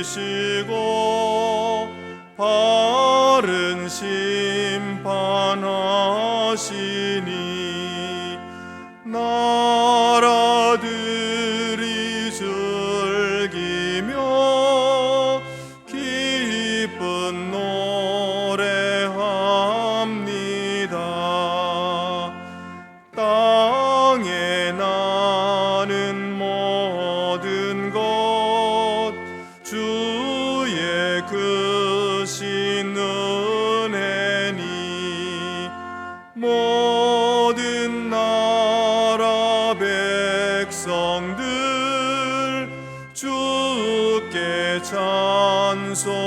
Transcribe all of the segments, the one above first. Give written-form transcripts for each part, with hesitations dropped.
다스리시고 바른 심판하시니 나라들이 즐기며 기쁜 노래합니다. 땅에 나는 모든 것 주의 크신 은혜니 모든 나라 백성들 주께 찬송합니다.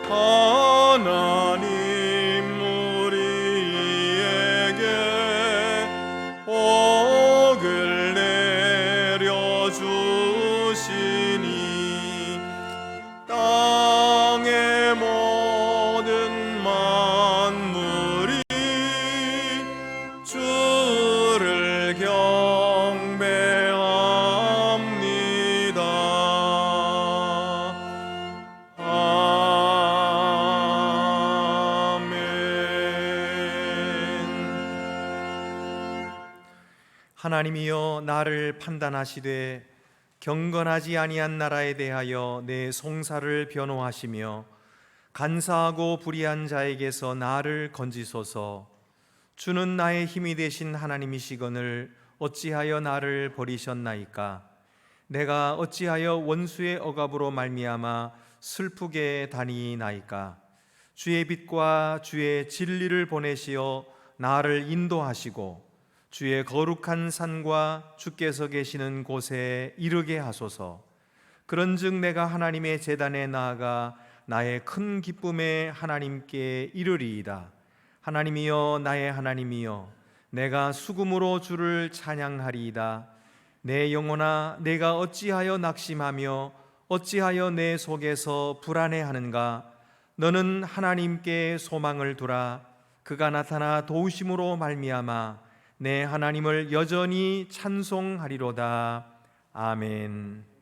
하나님 우리에게 복을 내려주시니 땅의 모든 만물이 주를 경배합니다. 하나님이여 나를 판단하시되 경건하지 아니한 나라에 대하여 내 송사를 변호하시며 간사하고 불의한 자에게서 나를 건지소서. 주는 나의 힘이 되신 하나님이시거늘 어찌하여 나를 버리셨나이까? 내가 어찌하여 원수의 억압으로 말미암아 슬프게 다니나이까? 주의 빛과 주의 진리를 보내시어 나를 인도하시고 주의 거룩한 산과 주께서 계시는 곳에 이르게 하소서. 그런즉 내가 하나님의 제단에 나아가 나의 큰 기쁨에 하나님께 이르리이다. 하나님이여 나의 하나님이여 내가 수금으로 주를 찬양하리이다. 내 영혼아 내가 어찌하여 낙심하며 어찌하여 내 속에서 불안해하는가? 너는 하나님께 소망을 두라. 그가 나타나 도우심으로 말미암아 내 하나님을 여전히 찬송하리로다. 아멘.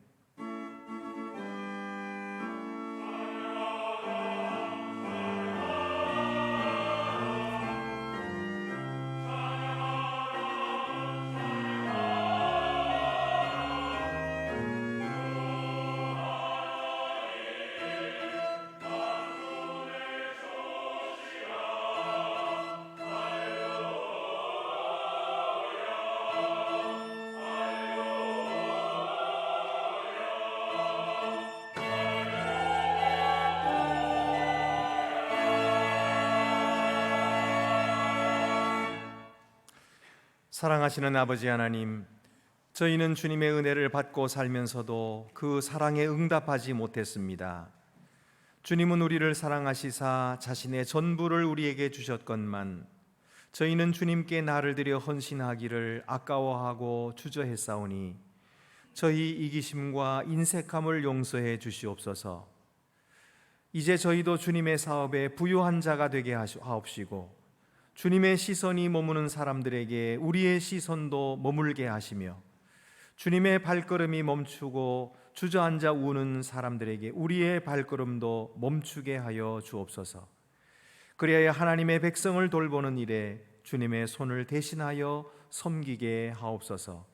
사랑하시는 아버지 하나님, 저희는 주님의 은혜를 받고 살면서도 그 사랑에 응답하지 못했습니다. 주님은 우리를 사랑하시사 자신의 전부를 우리에게 주셨건만 저희는 주님께 나를 드려 헌신하기를 아까워하고 주저했사오니 저희 이기심과 인색함을 용서해 주시옵소서. 이제 저희도 주님의 사업에 부유한 자가 되게 하옵시고 주님의 시선이 머무는 사람들에게 우리의 시선도 머물게 하시며 주님의 발걸음이 멈추고 주저앉아 우는 사람들에게 우리의 발걸음도 멈추게 하여 주옵소서. 그리하여 하나님의 백성을 돌보는 일에 주님의 손을 대신하여 섬기게 하옵소서.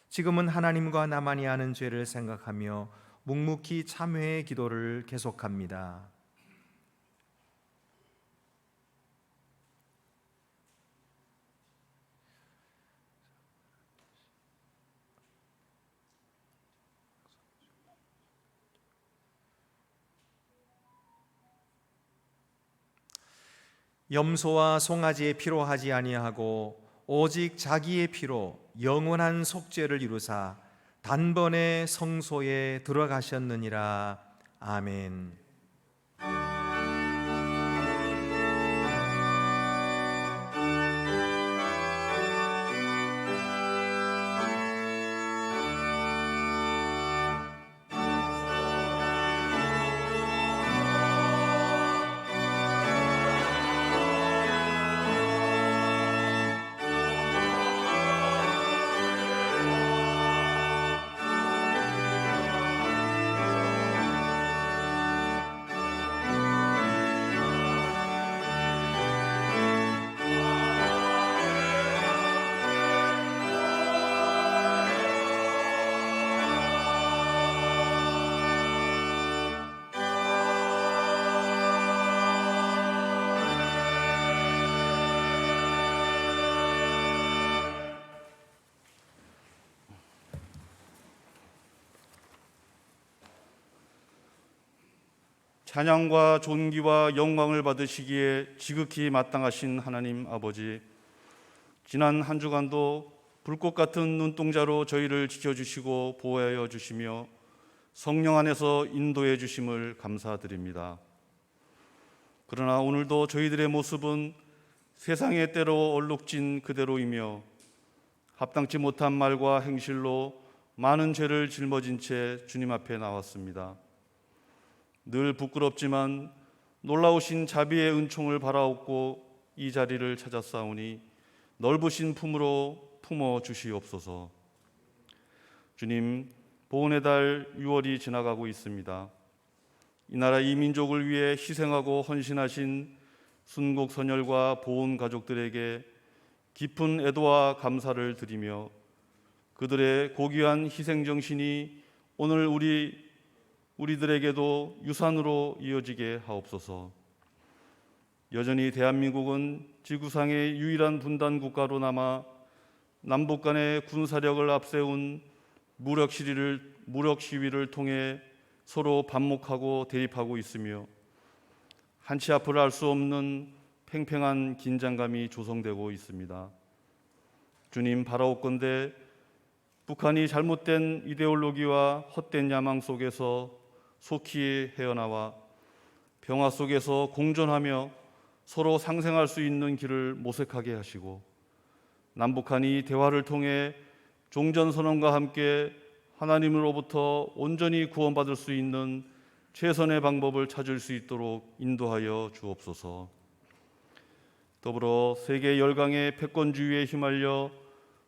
지금은 하나님과 나만이 아는 죄를 생각하며 묵묵히 참회의 기도를 계속합니다. 염소와 송아지의 피로 하지 아니하고 오직 자기의 피로 영원한 속죄를 이루사 단번에 성소에 들어가셨느니라. 아멘. 찬양과 존귀와 영광을 받으시기에 지극히 마땅하신 하나님 아버지, 지난 한 주간도 불꽃 같은 눈동자로 저희를 지켜주시고 보호하여 주시며 성령 안에서 인도해 주심을 감사드립니다. 그러나 오늘도 저희들의 모습은 세상의 때로 얼룩진 그대로이며 합당치 못한 말과 행실로 많은 죄를 짊어진 채 주님 앞에 나왔습니다. 늘 부끄럽지만 놀라우신 자비의 은총을 바라옵고 이 자리를 찾았사오니 넓으신 품으로 품어 주시옵소서. 주님, 보훈의 달 6월이 지나가고 있습니다. 이 나라 이 민족을 위해 희생하고 헌신하신 순국 선열과 보훈 가족들에게 깊은 애도와 감사를 드리며 그들의 고귀한 희생 정신이 오늘 우리들에게도 유산으로 이어지게 하옵소서. 여전히 대한민국은 지구상의 유일한 분단 국가로 남아 남북 간의 군사력을 앞세운 무력 시위를 통해 서로 반목하고 대립하고 있으며 한치 앞을 알 수 없는 팽팽한 긴장감이 조성되고 있습니다. 주님, 바라옵건대 북한이 잘못된 이데올로기와 헛된 야망 속에서 속히 헤어나와 평화 속에서 공존하며 서로 상생할 수 있는 길을 모색하게 하시고 남북한이 대화를 통해 종전선언과 함께 하나님으로부터 온전히 구원받을 수 있는 최선의 방법을 찾을 수 있도록 인도하여 주옵소서. 더불어 세계 열강의 패권주의에 휘말려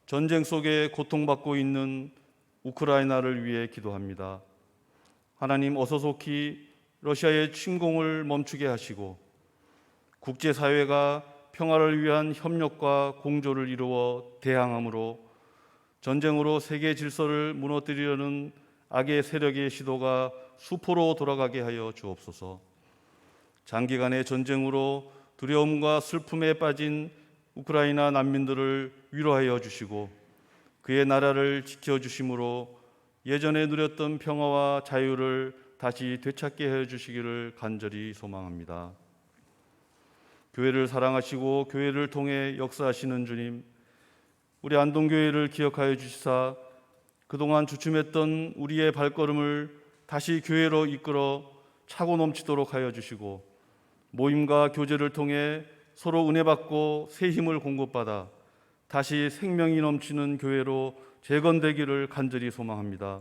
전쟁 속에 고통받고 있는 우크라이나를 위해 기도합니다. 하나님, 어서 속히 러시아의 침공을 멈추게 하시고 국제사회가 평화를 위한 협력과 공조를 이루어 대항함으로 전쟁으로 세계 질서를 무너뜨리려는 악의 세력의 시도가 수포로 돌아가게 하여 주옵소서. 장기간의 전쟁으로 두려움과 슬픔에 빠진 우크라이나 난민들을 위로하여 주시고 그의 나라를 지켜주심으로 예전에 누렸던 평화와 자유를 다시 되찾게 해주시기를 간절히 소망합니다. 교회를 사랑하시고 교회를 통해 역사하시는 주님, 우리 안동교회를 기억하여 주시사 그동안 주춤했던 우리의 발걸음을 다시 교회로 이끌어 차고 넘치도록 하여 주시고 모임과 교제를 통해 서로 은혜 받고 새 힘을 공급받아 다시 생명이 넘치는 교회로 재건되기를 간절히 소망합니다.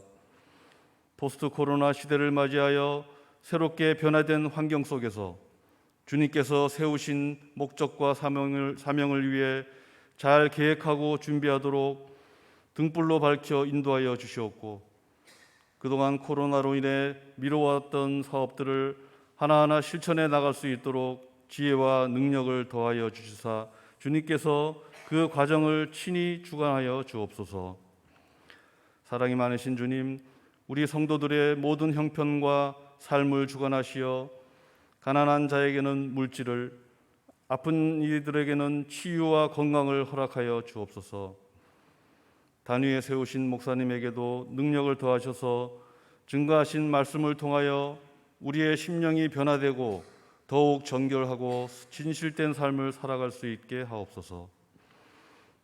포스트 코로나 시대를 맞이하여 새롭게 변화된 환경 속에서 주님께서 세우신 목적과 사명을 위해 잘 계획하고 준비하도록 등불로 밝혀 인도하여 주시옵고 그동안 코로나로 인해 미뤄왔던 사업들을 하나하나 실천해 나갈 수 있도록 지혜와 능력을 더하여 주시사 주님께서 그 과정을 친히 주관하여 주옵소서. 사랑이 많으신 주님, 우리 성도들의 모든 형편과 삶을 주관하시어 가난한 자에게는 물질을, 아픈 이들에게는 치유와 건강을 허락하여 주옵소서. 단위에 세우신 목사님에게도 능력을 더하셔서 증거하신 말씀을 통하여 우리의 심령이 변화되고 더욱 정결하고 진실된 삶을 살아갈 수 있게 하옵소서.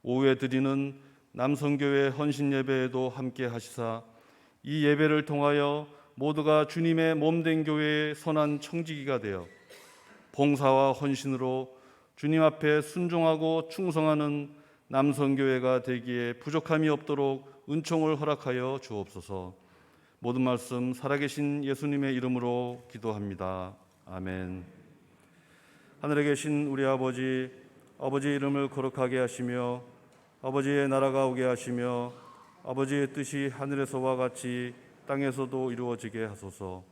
오후에 드리는 남성교회 헌신 예배에도 함께 하시사 이 예배를 통하여 모두가 주님의 몸된 교회의 선한 청지기가 되어 봉사와 헌신으로 주님 앞에 순종하고 충성하는 남성교회가 되기에 부족함이 없도록 은총을 허락하여 주옵소서. 모든 말씀 살아계신 예수님의 이름으로 기도합니다. 아멘. 하늘에 계신 우리 아버지, 아버지의 이름을 거룩하게 하시며 아버지의 나라가 오게 하시며 아버지의 뜻이 하늘에서와 같이 땅에서도 이루어지게 하소서.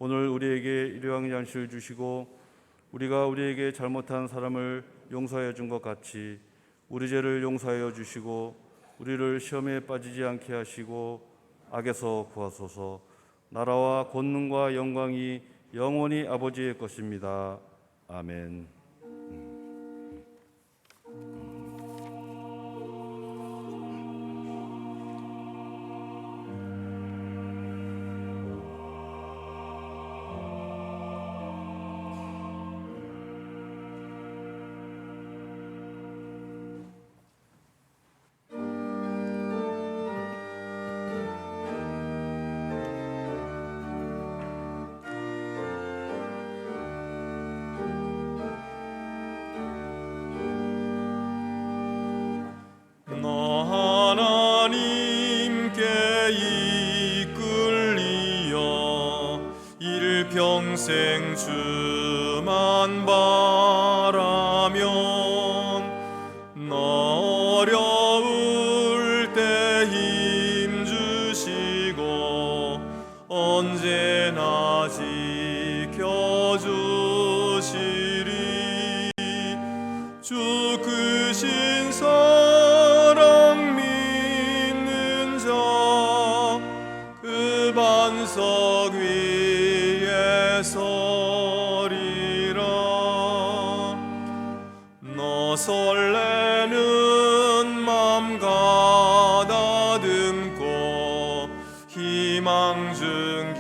오늘 우리에게 일용할 양식을 주시고 우리가 우리에게 잘못한 사람을 용서해 준 것 같이 우리 죄를 용서하여 주시고 우리를 시험에 빠지지 않게 하시고 악에서 구하소서. 나라와 권능과 영광이 영원히 아버지의 것입니다. 아멘. 주만 바라면 어려울 때 힘 주시고 언제나 지켜주시리. 주 크신 사랑 믿는 자 그 반석 위에 서리라. 너 설레는 맘 가다듬고 희망 중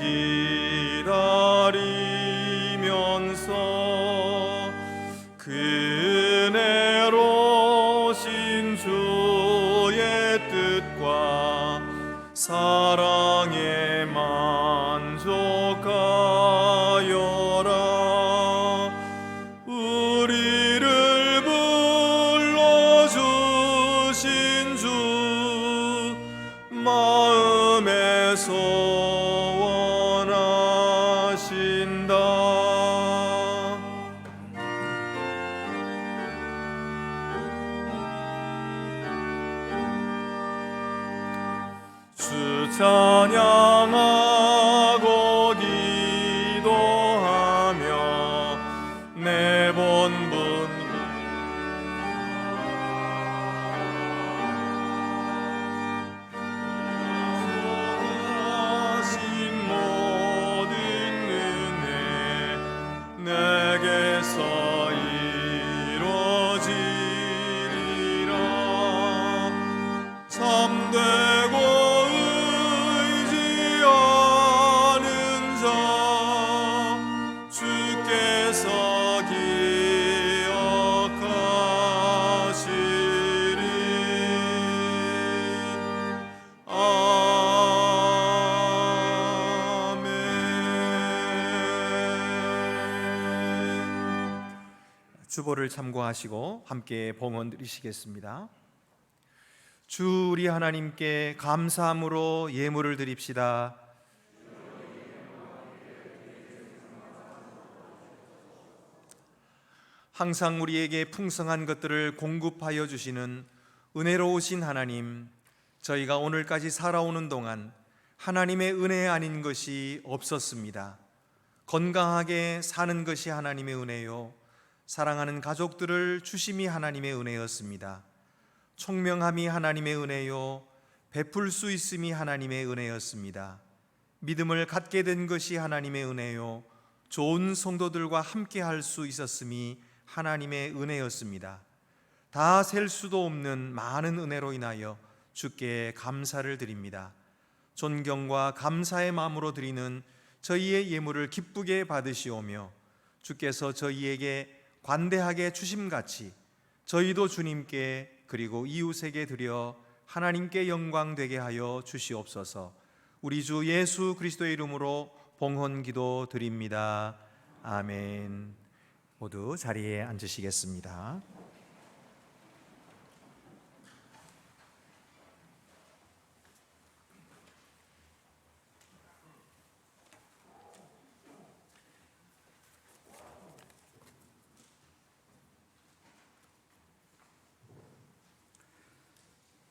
기다리면서 그 은혜로신 주의 뜻과 사랑에 만족하여라. 우리를 불러주신 주 마음에 소원하신다. 주 찬양하고 기도하며 내 본분 하신 모든 은혜 내게서 이루어지리라. 참되고 의지하는 자 주께서 기억하시리. 아멘. 주보를 참고하시고 함께 봉헌 드리시겠습니다. 주 우리 하나님께 감사함으로 예물을 드립시다. 항상 우리에게 풍성한 것들을 공급하여 주시는 은혜로우신 하나님, 저희가 오늘까지 살아오는 동안 하나님의 은혜 아닌 것이 없었습니다. 건강하게 사는 것이 하나님의 은혜요, 사랑하는 가족들을 주심이 하나님의 은혜였습니다. 총명함이 하나님의 은혜요, 베풀 수 있음이 하나님의 은혜였습니다. 믿음을 갖게 된 것이 하나님의 은혜요, 좋은 성도들과 함께 할 수 있었음이 하나님의 은혜였습니다. 다 셀 수도 없는 많은 은혜로 인하여 주께 감사를 드립니다. 존경과 감사의 마음으로 드리는 저희의 예물을 기쁘게 받으시오며 주께서 저희에게 관대하게 주심같이 저희도 주님께 그리고 이웃에게 드려 하나님께 영광 되게 하여 주시옵소서. 우리 주 예수 그리스도의 이름으로 봉헌 기도 드립니다. 아멘. 모두 자리에 앉으시겠습니다.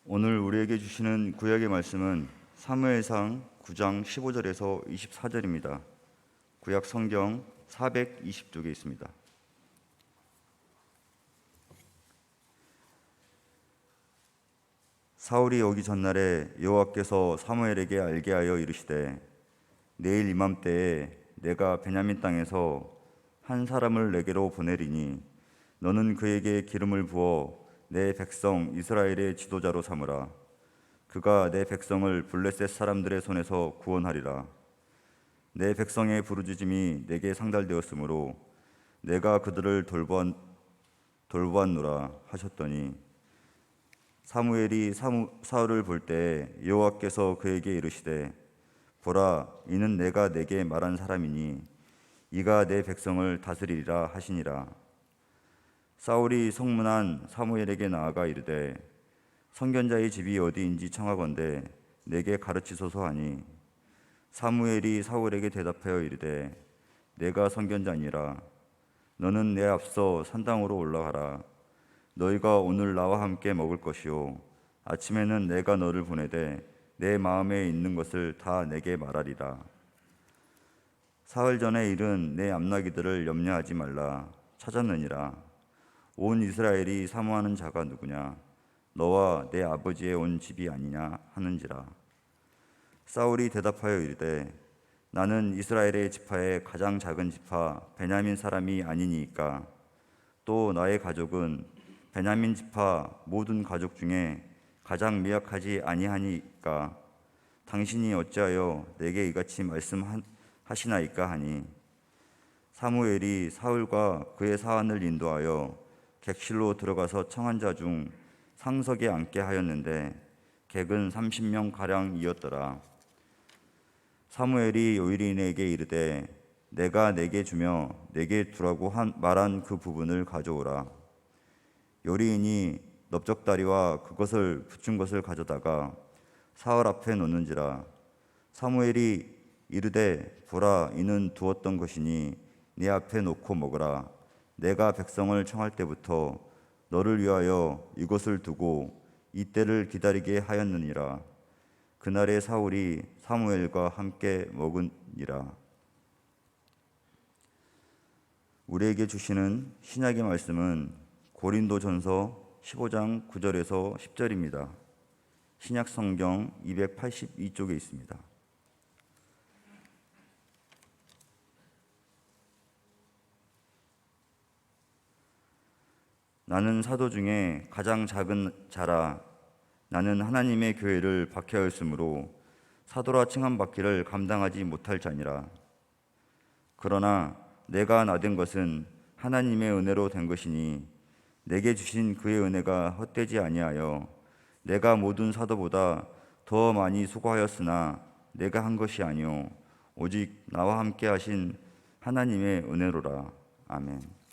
오늘 우리에게 주시는 구약의 말씀은 사무엘상 9장 15절에서 24절입니다. 구약 성경 422개 있습니다. 사울이 오기 전날에 여호와께서 사무엘에게 알게 하여 이르시되 내일 이맘때에 내가 베냐민 땅에서 한 사람을 내게로 보내리니 너는 그에게 기름을 부어 내 백성 이스라엘의 지도자로 삼으라. 그가 내 백성을 블레셋 사람들의 손에서 구원하리라. 내 백성의 부르짖음이 내게 상달되었으므로 내가 그들을 돌보았노라 하셨더니 사무엘이 사울을 볼 때 여호와께서 그에게 이르시되 보라 이는 내가 내게 말한 사람이니 이가 내 백성을 다스리리라 하시니라. 사울이 성문한 사무엘에게 나아가 이르되 선견자의 집이 어디인지 청하건대 내게 가르치소서 하니 사무엘이 사울에게 대답하여 이르되 내가 선견자니라. 너는 내 앞서 산당으로 올라가라. 너희가 오늘 나와 함께 먹을 것이요 아침에는 내가 너를 보내되 내 마음에 있는 것을 다 내게 말하리라. 사흘 전의 일은 내 암나기들을 염려하지 말라. 찾았느니라. 온 이스라엘이 사모하는 자가 누구냐? 너와 내 아버지의 온 집이 아니냐 하는지라. 사울이 대답하여 이르되 나는 이스라엘의 지파의 가장 작은 지파 베냐민 사람이 아니니까. 또 나의 가족은 베냐민 지파 모든 가족 중에 가장 미약하지 아니하니까 당신이 어찌하여 내게 이같이 말씀하시나이까 하니, 사무엘이 사울과 그의 사환을 인도하여 객실로 들어가서 청한 자 중 상석에 앉게 하였는데 객은 30명 가량이었더라. 사무엘이 요일인에게 이르되 내가 내게 주며 내게 두라고 말한 그 부분을 가져오라. 요리인이 넓적다리와 그것을 붙인 것을 가져다가 사울 앞에 놓는지라. 사무엘이 이르되 보라, 이는 두었던 것이니 네 앞에 놓고 먹으라. 내가 백성을 청할 때부터 너를 위하여 이것을 두고 이때를 기다리게 하였느니라. 그날에 사울이 사무엘과 함께 먹으니라. 우리에게 주시는 신약의 말씀은 고린도전서 15장 9절에서 10절입니다. 신약 성경 282쪽에 있습니다. 나는 사도 중에 가장 작은 자라. 나는 하나님의 교회를 박해하였으므로 사도라 칭함받기를 감당하지 못할 자니라. 그러나 내가 나된 것은 하나님의 은혜로 된 것이니 내게 주신 그의 은혜가 헛되지 아니하여 내가 모든 사도보다 더 많이 수고하였으나 내가 한 것이 아니요 오직 나와 함께 하신 하나님의 은혜로라. 아멘.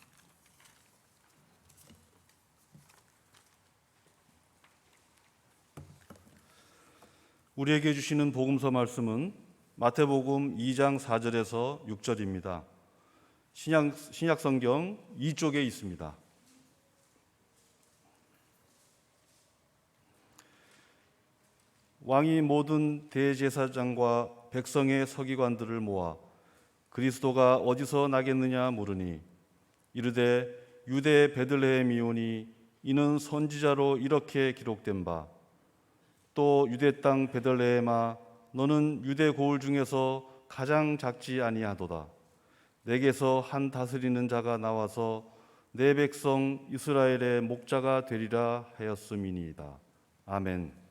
우리에게 주시는 복음서 말씀은 마태복음 2장 4절에서 6절입니다. 신약 성경 2쪽에 있습니다. 왕이 모든 대제사장과 백성의 서기관들을 모아 그리스도가 어디서 나겠느냐 물으니 이르되 유대 베들레헴이오니 이는 선지자로 이렇게 기록된 바 또 유대 땅 베들레헴아 너는 유대 고을 중에서 가장 작지 아니하도다. 내게서 한 다스리는 자가 나와서 내 백성 이스라엘의 목자가 되리라 하였음이니이다. 아멘.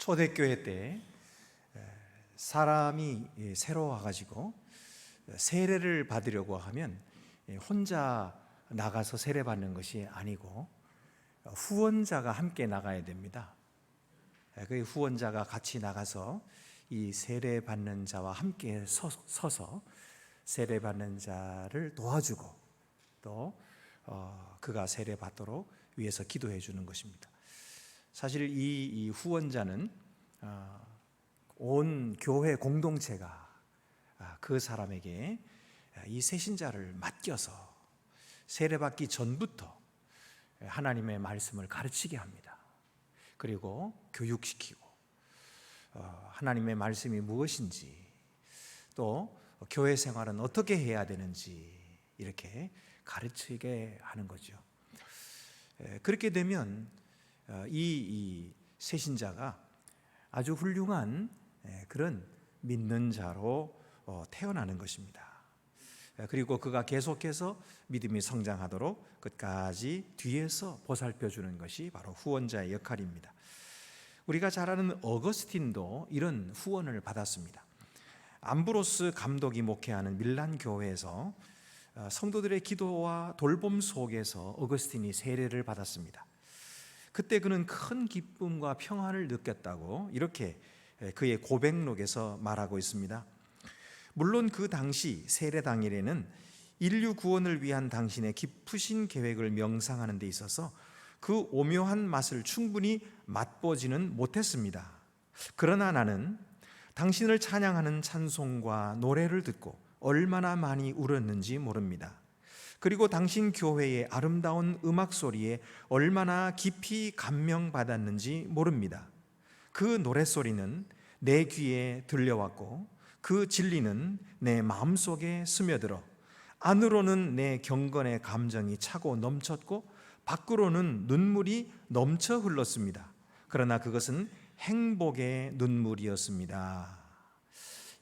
초대교회 때 사람이 새로 와가지고 세례를 받으려고 하면 혼자 나가서 세례 받는 것이 아니고 후원자가 함께 나가야 됩니다. 그 후원자가 같이 나가서 이 세례 받는 자와 함께 서서 세례 받는 자를 도와주고 또 그가 세례 받도록 위해서 기도해 주는 것입니다. 사실 이 후원자는 온 교회 공동체가 그 사람에게 이 새신자를 맡겨서 세례받기 전부터 하나님의 말씀을 가르치게 합니다. 그리고 교육시키고 하나님의 말씀이 무엇인지 또 교회 생활은 어떻게 해야 되는지 이렇게 가르치게 하는 거죠. 그렇게 되면 이 새신자가 아주 훌륭한 그런 믿는 자로 태어나는 것입니다. 그리고 그가 계속해서 믿음이 성장하도록 끝까지 뒤에서 보살펴 주는 것이 바로 후원자의 역할입니다. 우리가 잘 아는 어거스틴도 이런 후원을 받았습니다. 암브로스 감독이 목회하는 밀란 교회에서 성도들의 기도와 돌봄 속에서 어거스틴이 세례를 받았습니다. 그때 그는 큰 기쁨과 평안을 느꼈다고 이렇게 그의 고백록에서 말하고 있습니다. 물론 그 당시 세례 당일에는 인류 구원을 위한 당신의 깊으신 계획을 명상하는 데 있어서 그 오묘한 맛을 충분히 맛보지는 못했습니다. 그러나 나는 당신을 찬양하는 찬송과 노래를 듣고 얼마나 많이 울었는지 모릅니다. 그리고 당신 교회의 아름다운 음악 소리에 얼마나 깊이 감명받았는지 모릅니다. 그 노랫소리는 내 귀에 들려왔고 그 진리는 내 마음속에 스며들어 안으로는 내 경건의 감정이 차고 넘쳤고 밖으로는 눈물이 넘쳐 흘렀습니다. 그러나 그것은 행복의 눈물이었습니다.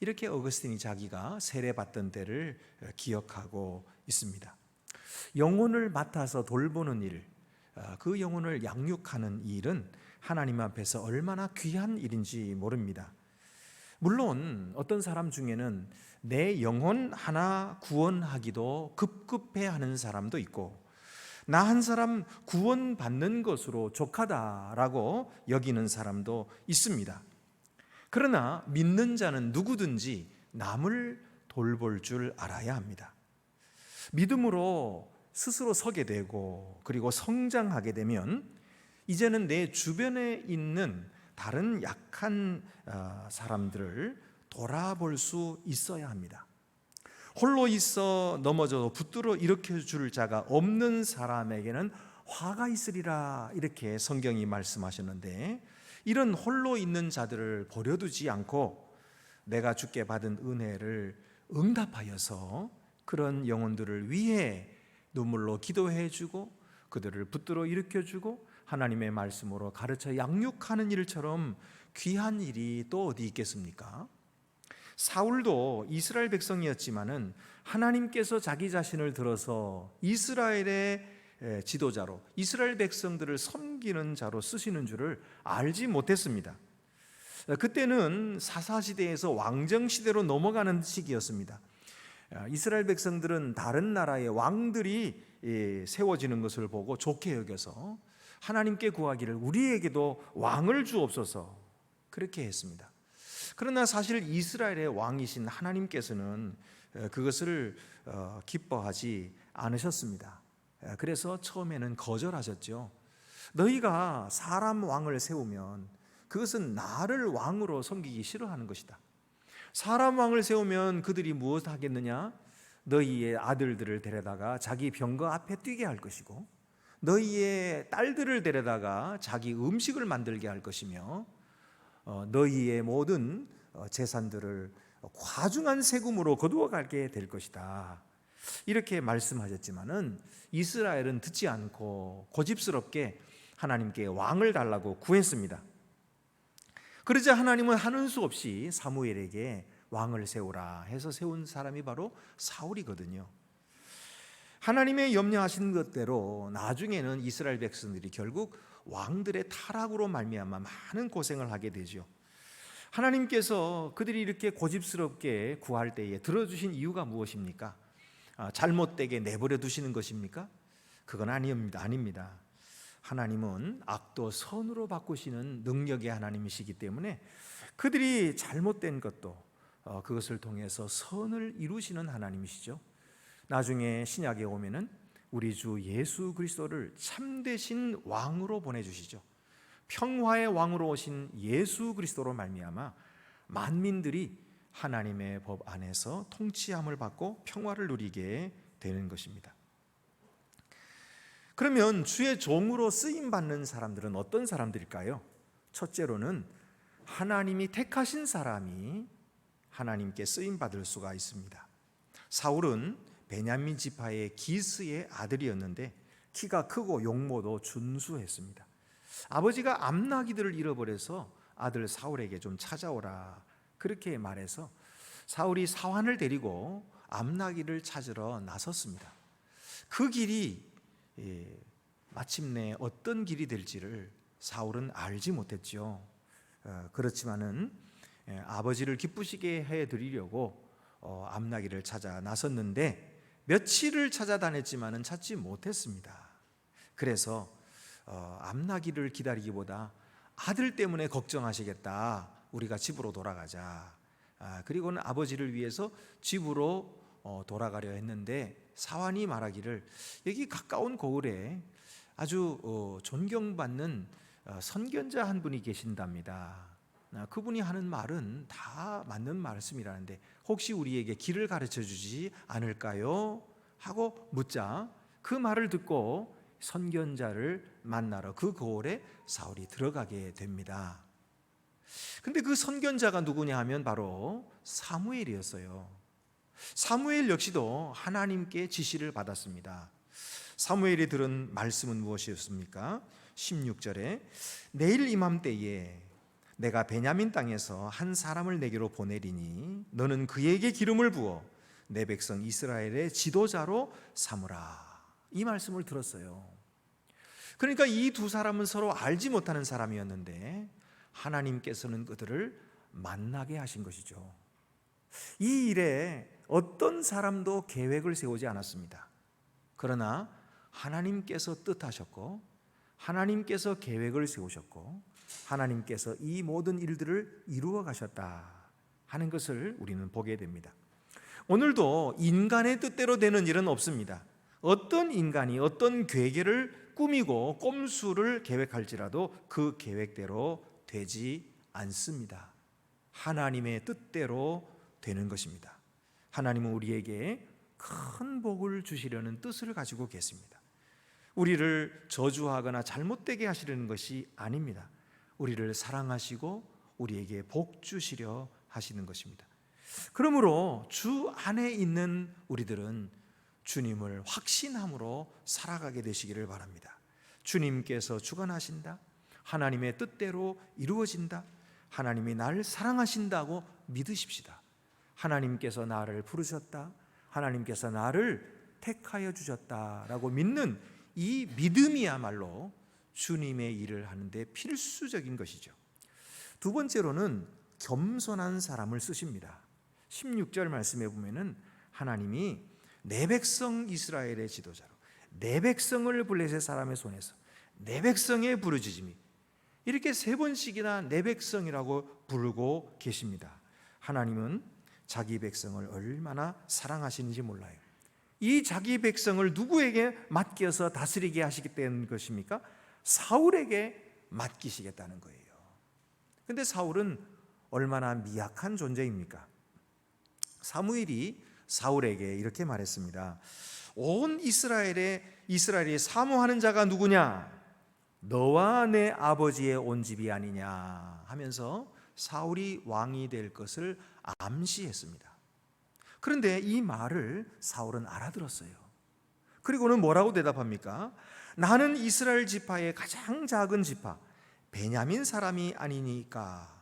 이렇게 어거스틴이 자기가 세례받던 때를 기억하고 있습니다. 영혼을 맡아서 돌보는 일, 그 영혼을 양육하는 일은 하나님 앞에서 얼마나 귀한 일인지 모릅니다. 물론 어떤 사람 중에는 내 영혼 하나 구원하기도 급급해하는 사람도 있고 나 한 사람 구원받는 것으로 족하다라고 여기는 사람도 있습니다. 그러나 믿는 자는 누구든지 남을 돌볼 줄 알아야 합니다. 믿음으로 스스로 서게 되고 그리고 성장하게 되면 이제는 내 주변에 있는 다른 약한 사람들을 돌아볼 수 있어야 합니다. 홀로 있어 넘어져도 붙들어 일으켜 줄 자가 없는 사람에게는 화가 있으리라 이렇게 성경이 말씀하셨는데 이런 홀로 있는 자들을 버려두지 않고 내가 주께 받은 은혜를 응답하여서 그런 영혼들을 위해 눈물로 기도해주고 그들을 붙들어 일으켜주고 하나님의 말씀으로 가르쳐 양육하는 일처럼 귀한 일이 또 어디 있겠습니까? 사울도 이스라엘 백성이었지만은 하나님께서 자기 자신을 들어서 이스라엘의 지도자로 이스라엘 백성들을 섬기는 자로 쓰시는 줄을 알지 못했습니다. 그때는 사사시대에서 왕정시대로 넘어가는 시기였습니다. 이스라엘 백성들은 다른 나라의 왕들이 세워지는 것을 보고 좋게 여겨서 하나님께 구하기를 우리에게도 왕을 주옵소서 그렇게 했습니다. 그러나 사실 이스라엘의 왕이신 하나님께서는 그것을 기뻐하지 않으셨습니다. 그래서 처음에는 거절하셨죠. 너희가 사람 왕을 세우면 그것은 나를 왕으로 섬기기 싫어하는 것이다. 사람 왕을 세우면 그들이 무엇 하겠느냐? 너희의 아들들을 데려다가 자기 병거 앞에 뛰게 할 것이고, 너희의 딸들을 데려다가 자기 음식을 만들게 할 것이며, 너희의 모든 재산들을 과중한 세금으로 거두어 가게 될 것이다. 이렇게 말씀하셨지만은 이스라엘은 듣지 않고 고집스럽게 하나님께 왕을 달라고 구했습니다. 그러자 하나님은 하는 수 없이 사무엘에게 왕을 세우라 해서 세운 사람이 바로 사울이거든요. 하나님의 염려하신 것대로 나중에는 이스라엘 백성들이 결국 왕들의 타락으로 말미암아 많은 고생을 하게 되죠. 하나님께서 그들이 이렇게 고집스럽게 구할 때에 들어주신 이유가 무엇입니까? 잘못되게 내버려 두시는 것입니까? 그건 아닙니다. 하나님은 악도 선으로 바꾸시는 능력의 하나님이시기 때문에 그들이 잘못된 것도 그것을 통해서 선을 이루시는 하나님이시죠. 나중에 신약에 오면은 우리 주 예수 그리스도를 참되신 왕으로 보내주시죠. 평화의 왕으로 오신 예수 그리스도로 말미암아 만민들이 하나님의 법 안에서 통치함을 받고 평화를 누리게 되는 것입니다. 그러면 주의 종으로 쓰임받는 사람들은 어떤 사람들일까요? 첫째로는 하나님이 택하신 사람이 하나님께 쓰임받을 수가 있습니다. 사울은 베냐민 지파의 기스의 아들이었는데 키가 크고 용모도 준수했습니다. 아버지가 암나기들을 잃어버려서 아들 사울에게 좀 찾아오라 그렇게 말해서 사울이 사환을 데리고 암나기를 찾으러 나섰습니다. 그 길이 마침내 어떤 길이 될지를 사울은 알지 못했죠. 그렇지만은 아버지를 기쁘시게 해드리려고 암나기를 찾아 나섰는데 며칠을 찾아다녔지만은 찾지 못했습니다. 그래서 암나기를 기다리기보다 아들 때문에 걱정하시겠다. 우리가 집으로 돌아가자. 그리고는 아버지를 위해서 집으로 돌아가려 했는데 사환이 말하기를 여기 가까운 고을에 아주 존경받는 선견자 한 분이 계신답니다. 그분이 하는 말은 다 맞는 말씀이라는데 혹시 우리에게 길을 가르쳐 주지 않을까요? 하고 묻자 그 말을 듣고 선견자를 만나러 그 고을에 사울이 들어가게 됩니다. 근데 그 선견자가 누구냐 하면 바로 사무엘이었어요. 사무엘 역시도 하나님께 지시를 받았습니다. 사무엘이 들은 말씀은 무엇이었습니까? 16절에 내일 이맘때에 내가 베냐민 땅에서 한 사람을 내게로 보내리니 너는 그에게 기름을 부어 내 백성 이스라엘의 지도자로 삼으라. 이 말씀을 들었어요. 그러니까 이 두 사람은 서로 알지 못하는 사람이었는데 하나님께서는 그들을 만나게 하신 것이죠. 이 일에 어떤 사람도 계획을 세우지 않았습니다. 그러나 하나님께서 뜻하셨고 하나님께서 계획을 세우셨고 하나님께서 이 모든 일들을 이루어 가셨다 하는 것을 우리는 보게 됩니다. 오늘도 인간의 뜻대로 되는 일은 없습니다. 어떤 인간이 어떤 괴계를 꾸미고 꼼수를 계획할지라도 그 계획대로 되지 않습니다. 하나님의 뜻대로 되는 것입니다. 하나님은 우리에게 큰 복을 주시려는 뜻을 가지고 계십니다. 우리를 저주하거나 잘못되게 하시려는 것이 아닙니다. 우리를 사랑하시고 우리에게 복 주시려 하시는 것입니다. 그러므로 주 안에 있는 우리들은 주님을 확신함으로 살아가게 되시기를 바랍니다. 주님께서 주관하신다. 하나님의 뜻대로 이루어진다. 하나님이 나를 사랑하신다고 믿으십시다. 하나님께서 나를 부르셨다. 하나님께서 나를 택하여 주셨다라고 믿는 이 믿음이야말로 주님의 일을 하는데 필수적인 것이죠. 두 번째로는 겸손한 사람을 쓰십니다. 16절 말씀에 보면은 하나님이 내 백성 이스라엘의 지도자로 내 백성을 블레셋 사람의 손에서 내 백성의 부르짖음이 이렇게 세 번씩이나 내 백성이라고 부르고 계십니다. 하나님은 자기 백성을 얼마나 사랑하시는지 몰라요. 이 자기 백성을 누구에게 맡겨서 다스리게 하시겠다는 것입니까? 사울에게 맡기시겠다는 거예요. 근데 사울은 얼마나 미약한 존재입니까? 사무엘이 사울에게 이렇게 말했습니다. 온 이스라엘이 사모하는 자가 누구냐? 너와 내 아버지의 온 집이 아니냐 하면서 사울이 왕이 될 것을 암시했습니다. 그런데 이 말을 사울은 알아들었어요. 그리고는 뭐라고 대답합니까? 나는 이스라엘 지파의 가장 작은 지파 베냐민 사람이 아니니까,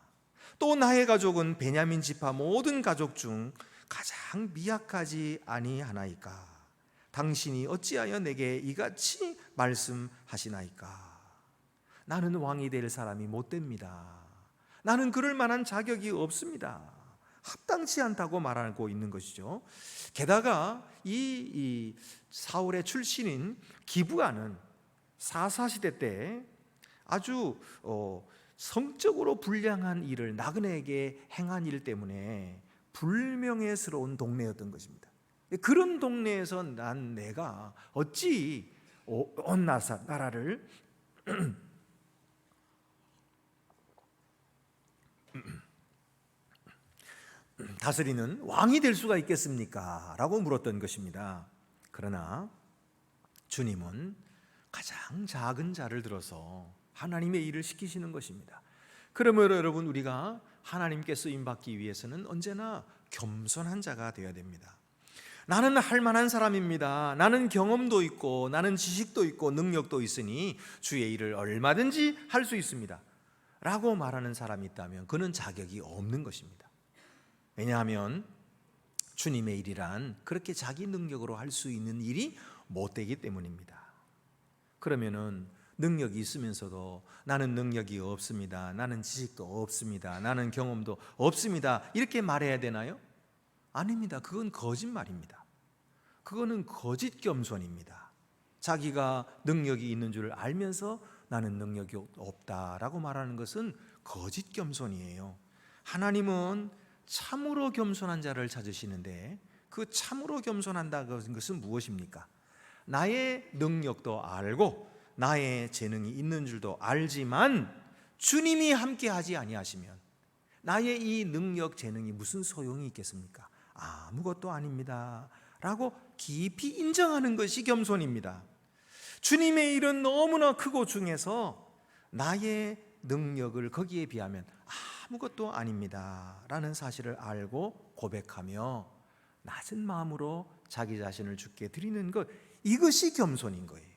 또 나의 가족은 베냐민 지파 모든 가족 중 가장 미약하지 아니하나이까. 당신이 어찌하여 내게 이같이 말씀하시나이까. 나는 왕이 될 사람이 못 됩니다. 나는 그럴 만한 자격이 없습니다. 합당치 않다고 말하고 있는 것이죠. 게다가 이 사울의 출신인 기브아는 사사시대 때 아주 성적으로 불량한 일을 나그네에게 행한 일 때문에 불명예스러운 동네였던 것입니다. 그런 동네에서 난 내가 어찌 온 나라를 다스리는 왕이 될 수가 있겠습니까? 라고 물었던 것입니다. 그러나 주님은 가장 작은 자를 들어서 하나님의 일을 시키시는 것입니다. 그러므로 여러분, 우리가 하나님께 쓰임받기 위해서는 언제나 겸손한 자가 되어야 됩니다. 나는 할 만한 사람입니다. 나는 경험도 있고 나는 지식도 있고 능력도 있으니 주의 일을 얼마든지 할 수 있습니다 라고 말하는 사람이 있다면 그는 자격이 없는 것입니다. 왜냐하면 주님의 일이란 그렇게 자기 능력으로 할 수 있는 일이 못 되기 때문입니다. 그러면은 능력이 있으면서도 나는 능력이 없습니다, 나는 지식도 없습니다, 나는 경험도 없습니다 이렇게 말해야 되나요? 아닙니다. 그건 거짓말입니다. 그거는 거짓 겸손입니다. 자기가 능력이 있는 줄 알면서 나는 능력이 없다라고 말하는 것은 거짓 겸손이에요. 하나님은 참으로 겸손한 자를 찾으시는데 그 참으로 겸손한다는 것은 무엇입니까? 나의 능력도 알고 나의 재능이 있는 줄도 알지만 주님이 함께 하지 아니하시면 나의 이 능력 재능이 무슨 소용이 있겠습니까? 아무것도 아닙니다 라고 깊이 인정하는 것이 겸손입니다. 주님의 일은 너무나 크고 중해서 나의 능력을 거기에 비하면 아무것도 아닙니다 라는 사실을 알고 고백하며 낮은 마음으로 자기 자신을 주께 드리는 것, 이것이 겸손인 거예요.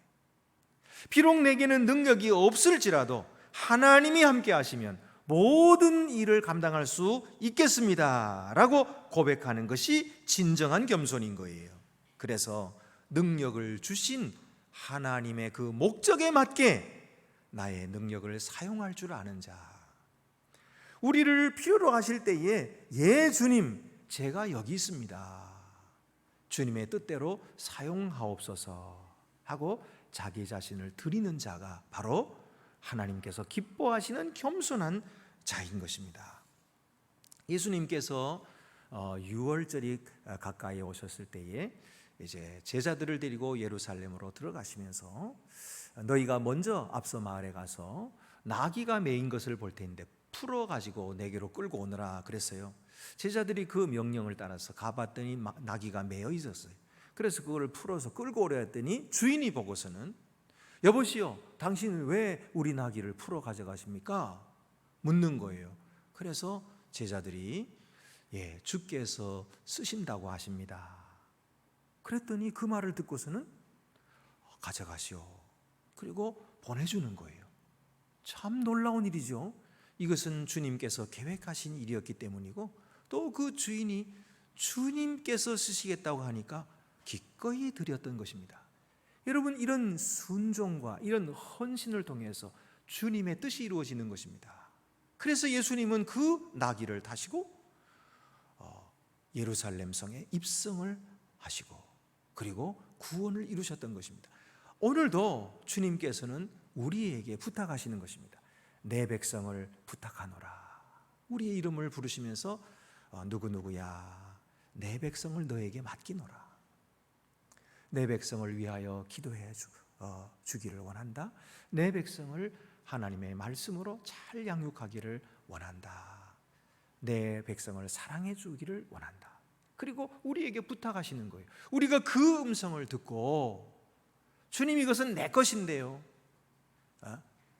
비록 내게는 능력이 없을지라도 하나님이 함께 하시면 모든 일을 감당할 수 있겠습니다 라고 고백하는 것이 진정한 겸손인 거예요. 그래서 능력을 주신 하나님의 그 목적에 맞게 나의 능력을 사용할 줄 아는 자, 우리를 필요로 하실 때에 예 주님 제가 여기 있습니다, 주님의 뜻대로 사용하옵소서 하고 자기 자신을 드리는 자가 바로 하나님께서 기뻐하시는 겸손한 자인 것입니다. 예수님께서 유월절이 가까이 오셨을 때에 이제 제자들을 데리고 예루살렘으로 들어가시면서 너희가 먼저 앞서 마을에 가서 나귀가 메인 것을 볼 텐데 풀어 가지고 내게로 끌고 오너라 그랬어요. 제자들이 그 명령을 따라서 가봤더니 나귀가 메어 있었어요. 그래서 그걸 풀어서 끌고 오려 했더니 주인이 보고서는 여보시오, 당신은 왜 우리 나귀를 풀어 가져가십니까? 묻는 거예요. 그래서 제자들이 주께서 쓰신다고 하십니다. 그랬더니 그 말을 듣고서는 가져가시오. 그리고 보내주는 거예요. 참 놀라운 일이죠. 이것은 주님께서 계획하신 일이었기 때문이고 또 그 주인이 주님께서 쓰시겠다고 하니까 기꺼이 드렸던 것입니다. 여러분, 이런 순종과 이런 헌신을 통해서 주님의 뜻이 이루어지는 것입니다. 그래서 예수님은 그 나귀를 타시고 예루살렘 성에 입성을 하시고 그리고 구원을 이루셨던 것입니다. 오늘도 주님께서는 우리에게 부탁하시는 것입니다. 내 백성을 부탁하노라. 우리의 이름을 부르시면서 누구누구야, 내 백성을 너에게 맡기노라. 내 백성을 위하여 기도해 주기를 원한다. 내 백성을 하나님의 말씀으로 잘 양육하기를 원한다. 내 백성을 사랑해 주기를 원한다. 그리고 우리에게 부탁하시는 거예요. 우리가 그 음성을 듣고 주님 이것은 내 것인데요,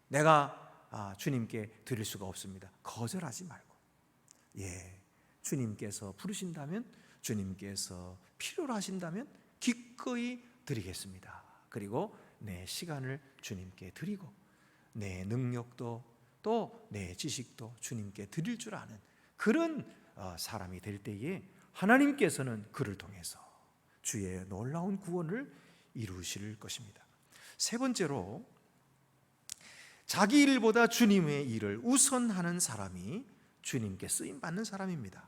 내가 주님께 드릴 수가 없습니다. 거절하지 말고, 주님께서 부르신다면, 주님께서 필요로 하신다면 기꺼이 드리겠습니다. 그리고 내 시간을 주님께 드리고 내 능력도 또 내 지식도 주님께 드릴 줄 아는 그런 사람이 될 때에 하나님께서는 그를 통해서 주의 놀라운 구원을 이루실 것입니다. 세 번째로, 자기 일보다 주님의 일을 우선하는 사람이 주님께 쓰임받는 사람입니다.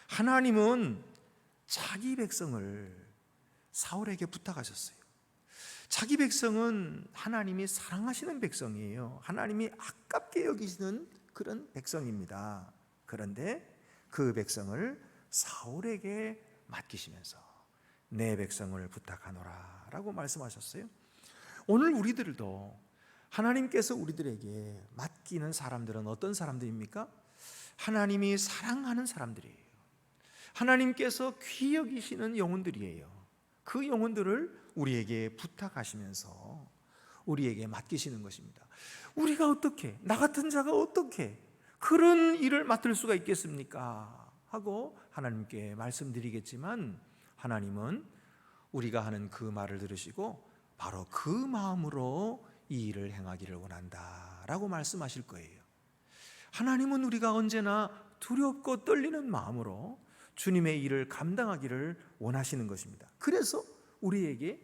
하나님은 자기 백성을 사울에게 부탁하셨어요. 자기 백성은 하나님이 사랑하시는 백성이에요. 하나님이 아깝게 여기시는 그런 백성입니다. 그런데 그 백성을 사울에게 맡기시면서 내 백성을 부탁하노라 라고 말씀하셨어요. 오늘 우리들도 하나님께서 우리들에게 맡기는 사람들은 어떤 사람들입니까? 하나님이 사랑하는 사람들이에요. 하나님께서 귀히 여기시는 영혼들이에요. 그 영혼들을 우리에게 부탁하시면서 우리에게 맡기시는 것입니다. 우리가 어떻게, 나 같은 자가 어떻게 그런 일을 맡을 수가 있겠습니까? 하고 하나님께 말씀드리겠지만, 하나님은 우리가 하는 그 말을 들으시고 바로 그 마음으로 이 일을 행하기를 원한다라고 말씀하실 거예요. 하나님은 우리가 언제나 두렵고 떨리는 마음으로 주님의 일을 감당하기를 원하시는 것입니다. 그래서 우리에게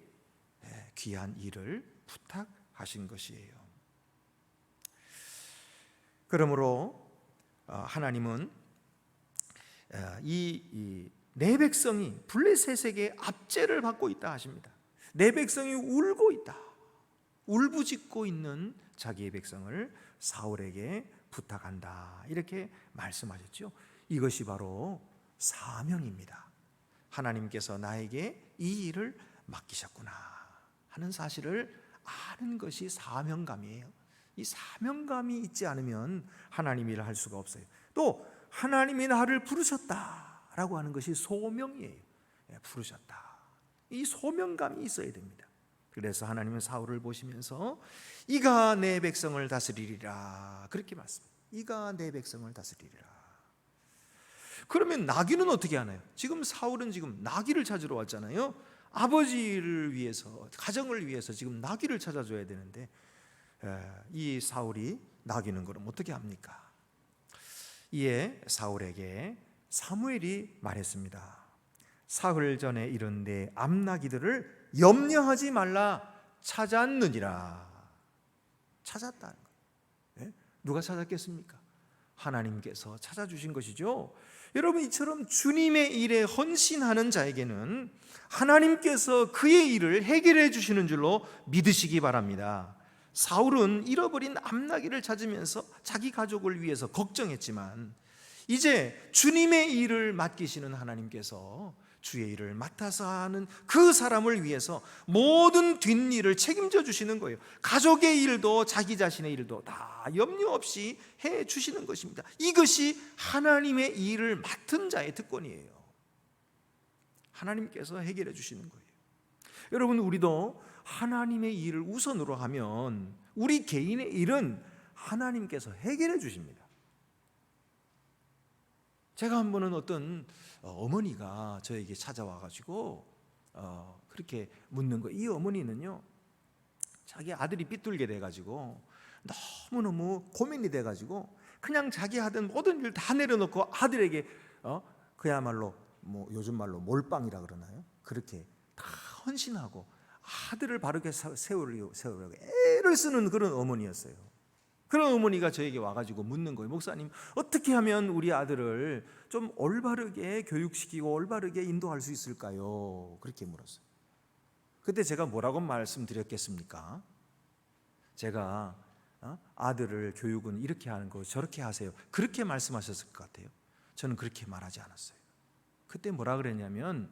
귀한 일을 부탁하신 것이에요. 그러므로 하나님은 내 백성이 블레셋에게 압제를 받고 있다 하십니다. 내 백성이 울고 있다, 울부짖고 있는 자기의 백성을 사울에게 부탁한다, 이렇게 말씀하셨죠. 이것이 바로 사명입니다. 하나님께서 나에게 이 일을 맡기셨구나 하는 사실을 아는 것이 사명감이에요. 이 사명감이 있지 않으면 하나님 일을 할 수가 없어요. 또 하나님이 나를 부르셨다라고 하는 것이 소명이에요. 부르셨다, 이 소명감이 있어야 됩니다. 그래서 하나님은 사울을 보시면서 이가 내 백성을 다스리리라 그렇게 말씀합니다. 이가 내 백성을 다스리리라. 그러면 나귀는 어떻게 하나요? 지금 사울은 지금 나귀를 찾으러 왔잖아요. 아버지를 위해서, 가정을 위해서 지금 나귀를 찾아줘야 되는데 이 사울이 나귀는 그럼 어떻게 합니까? 이에 사울에게 사무엘이 말했습니다. 사흘 전에 이른 내 암나귀들을 염려하지 말라 찾았느니라. 찾았다는 거예요. 누가 찾았겠습니까? 하나님께서 찾아주신 것이죠. 여러분, 이처럼 주님의 일에 헌신하는 자에게는 하나님께서 그의 일을 해결해 주시는 줄로 믿으시기 바랍니다. 사울은 잃어버린 암나귀를 찾으면서 자기 가족을 위해서 걱정했지만 이제 주님의 일을 맡기시는 하나님께서 주의 일을 맡아서 하는 그 사람을 위해서 모든 뒷일을 책임져 주시는 거예요. 가족의 일도 자기 자신의 일도 다 염려 없이 해 주시는 것입니다. 이것이 하나님의 일을 맡은 자의 특권이에요. 하나님께서 해결해 주시는 거예요. 여러분, 우리도 하나님의 일을 우선으로 하면 우리 개인의 일은 하나님께서 해결해 주십니다. 제가 한 번은 어떤 어머니가 저에게 찾아와가지고 그렇게 묻는 거예요. 이 어머니는요, 자기 아들이 삐뚤게 돼가지고 너무너무 고민이 돼가지고 그냥 자기 하던 모든 일 다 내려놓고 아들에게 그야말로 뭐 요즘 말로 몰빵이라 그러나요? 그렇게 다 헌신하고 아들을 바르게 세우려고 애를 쓰는 그런 어머니였어요. 그런 어머니가 저에게 와가지고 묻는 거예요. 목사님, 어떻게 하면 우리 아들을 좀 올바르게 교육시키고 올바르게 인도할 수 있을까요? 그렇게 물었어요. 그때 제가 뭐라고 말씀드렸겠습니까? 제가 아들을 교육은 이렇게 하는 거 저렇게 하세요, 그렇게 말씀하셨을 것 같아요. 저는 그렇게 말하지 않았어요. 그때 뭐라 그랬냐면,